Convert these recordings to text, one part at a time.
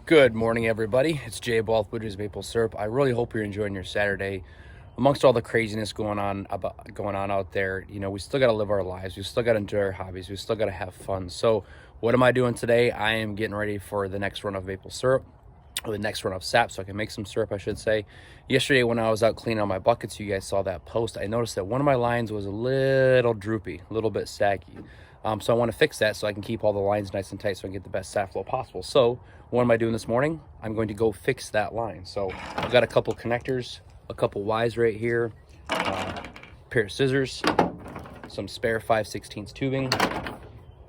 Good morning, everybody. It's Jay Ball with Woodridge Maple Syrup. I really hope you're enjoying your Saturday. Amongst all the craziness going on out there, we still got to live our lives. We still got to enjoy our hobbies. We still got to have fun. So, what am I doing today? I am getting ready for the next run of maple syrup, or the next run of sap, so I can make some syrup, I should say. Yesterday, when I was out cleaning out my buckets, you guys saw that post. I noticed that one of my lines was a little droopy, a little bit saggy. So I want to fix that so I can keep all the lines nice and tight so I can get the best sap flow possible. So what am I doing this morning? I'm going to go fix that line. So I've got a couple connectors, a couple Ys right here, a pair of scissors, some spare 5/16 tubing,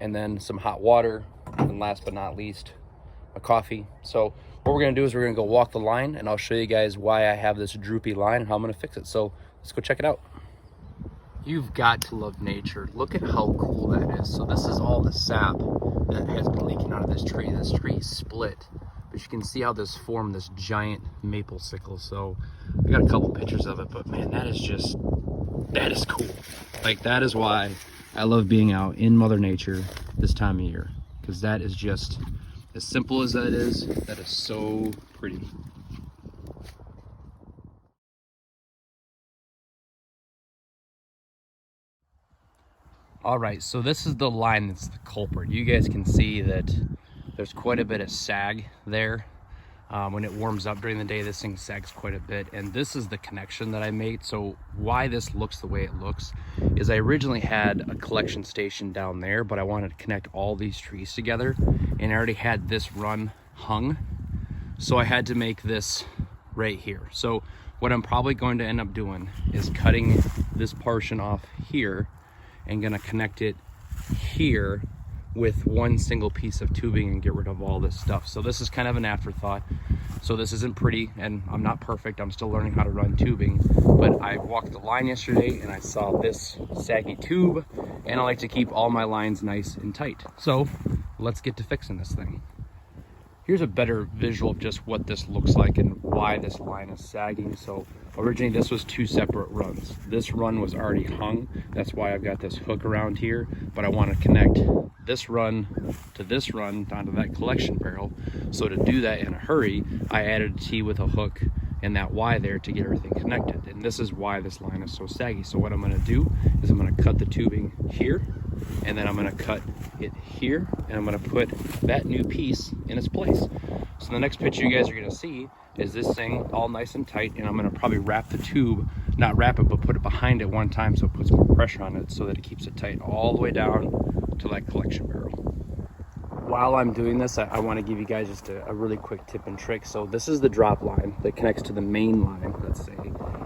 and then some hot water, and last but not least, a coffee. So what we're going to do is we're going to go walk the line, and I'll show you guys why I have this droopy line and how I'm going to fix it. So let's go check it out. You've got to love nature. Look at how cool that is. So this is all the sap that has been leaking out of this tree. This tree is split, but you can see how this formed this giant maple sickle. So I got a couple pictures of it, but man, that is cool. Like, that is why I love being out in Mother Nature this time of year, because that is just, as simple as that is so pretty. All right, so this is the line that's the culprit. You guys can see that there's quite a bit of sag there. When it warms up during the day, this thing sags quite a bit. And this is the connection that I made. So why this looks the way it looks is I originally had a collection station down there, but I wanted to connect all these trees together, and I already had this run hung. So I had to make this right here. So what I'm probably going to end up doing is cutting this portion off here and gonna connect it here with one single piece of tubing and get rid of all this stuff. So this is kind of an afterthought. So this isn't pretty, and I'm not perfect. I'm still learning how to run tubing, but I walked the line yesterday and I saw this saggy tube, and I like to keep all my lines nice and tight. So let's get to fixing this thing. Here's a better visual of just what this looks like and why this line is sagging. So originally this was two separate runs. This run was already hung. That's why I've got this hook around here, but I want to connect this run to this run onto that collection barrel. So to do that in a hurry, I added a T with a hook and that Y there to get everything connected. And this is why this line is so saggy. So what I'm gonna do is I'm gonna cut the tubing here, and then I'm gonna cut it here, and I'm gonna put that new piece in its place. So the next picture you guys are gonna see is this thing all nice and tight, and I'm gonna probably wrap the tube, not wrap it, but put it behind it one time so it puts more pressure on it so that it keeps it tight all the way down to that collection barrel. While I'm doing this, I want to give you guys just a really quick tip and trick. So this is the drop line that connects to the main line, let's say.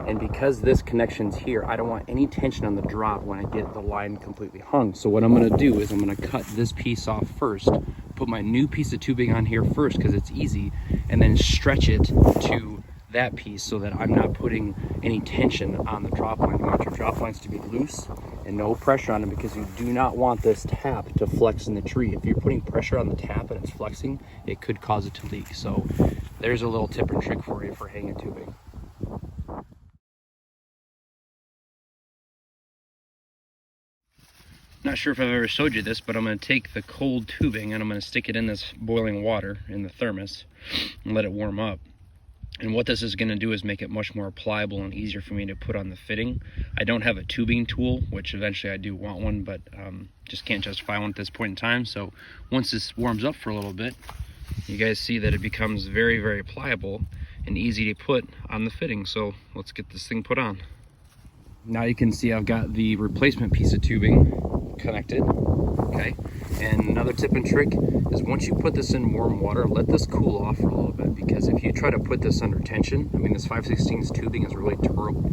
And because this connection's here, I don't want any tension on the drop when I get the line completely hung. So what I'm going to do is I'm going to cut this piece off first, put my new piece of tubing on here first because it's easy, and then stretch it to that piece so that I'm not putting any tension on the drop line. You want your drop lines to be loose and no pressure on them, because you do not want this tap to flex in the tree. If you're putting pressure on the tap and it's flexing, it could cause it to leak. So there's a little tip and trick for you for hanging tubing. Not sure if I've ever showed you this, but I'm going to take the cold tubing and I'm going to stick it in this boiling water in the thermos and let it warm up. And what this is going to do is make it much more pliable and easier for me to put on the fitting. I don't have a tubing tool, which eventually I do want one, but just can't justify one at this point in time. So once this warms up for a little bit, you guys see that it becomes very, very pliable and easy to put on the fitting. So let's get this thing put on. Now you can see I've got the replacement piece of tubing connected. Okay, and another tip and trick is once you put this in warm water, let this cool off for a little bit, because if you try to put this under tension, I mean, this 5/16 tubing is really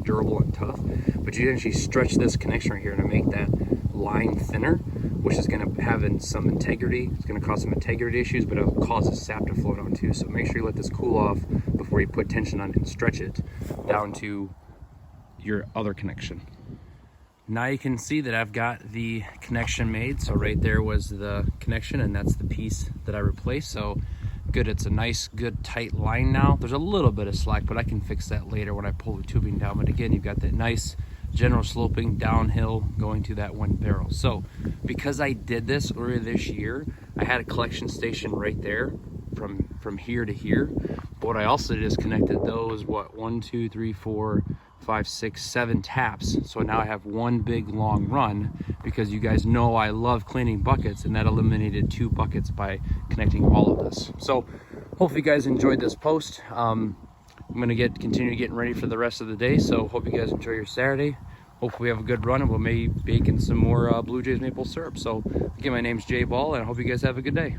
durable and tough, but you actually stretch this connection right here to make that line thinner, which is going to have some integrity. It's going to cause some integrity issues, but it'll cause the sap to float on too. So make sure you let this cool off before you put tension on it and stretch it down to your other connection. Now you can see that I've got the connection made. So right there was the connection, and that's the piece that I replaced. So good, it's a nice, good, tight line now. There's a little bit of slack, but I can fix that later when I pull the tubing down. But again, you've got that nice general sloping downhill going to that one barrel. So because I did this earlier this year, I had a collection station right there, from here to here. But what I also did is connected those, what, 1, 2, 3, 4, 5, 6, 7 taps. So now I have one big long run, because you guys know I love cleaning buckets, and that eliminated 2 buckets by connecting all of this. So hopefully you guys enjoyed this post. I'm gonna continue getting ready for the rest of the day. So hope you guys enjoy your Saturday. Hopefully we have a good run, and we'll maybe bake in some more Blue Jays maple syrup. So again, my name's Jay Ball, and I hope you guys have a good day.